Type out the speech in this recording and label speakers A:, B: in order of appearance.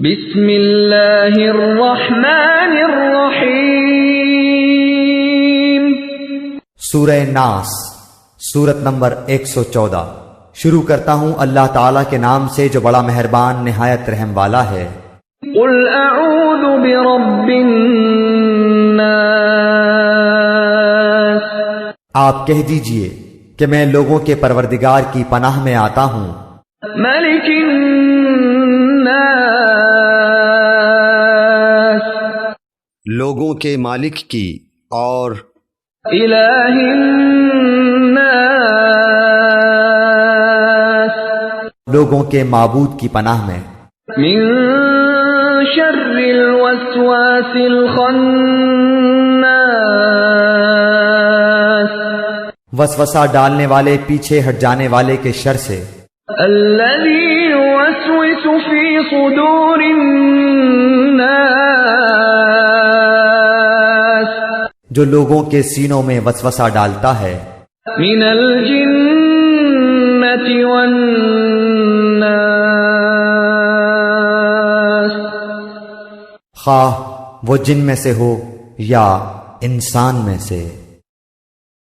A: بسم اللہ الرحمن الرحیم۔
B: سورہ ناس، سورت نمبر 114۔ شروع کرتا ہوں اللہ تعالیٰ کے نام سے جو بڑا مہربان نہایت رحم والا ہے۔
A: قل اعوذ برب الناس،
B: آپ کہہ دیجئے کہ میں لوگوں کے پروردگار کی پناہ میں آتا ہوں۔
A: ملک الناس،
B: لوگوں کے مالک کی اور
A: الہ الناس،
B: لوگوں کے معبود کی پناہ میں۔
A: من شر الوسواس الخناس،
B: وسوسہ ڈالنے والے پیچھے ہٹ جانے والے کے شر سے۔
A: الذي يوسوس في صدور الناس،
B: جو لوگوں کے سینوں میں وسوسہ ڈالتا ہے۔
A: من الجنة والناس،
B: خواہ وہ جن میں سے ہو یا انسان میں سے۔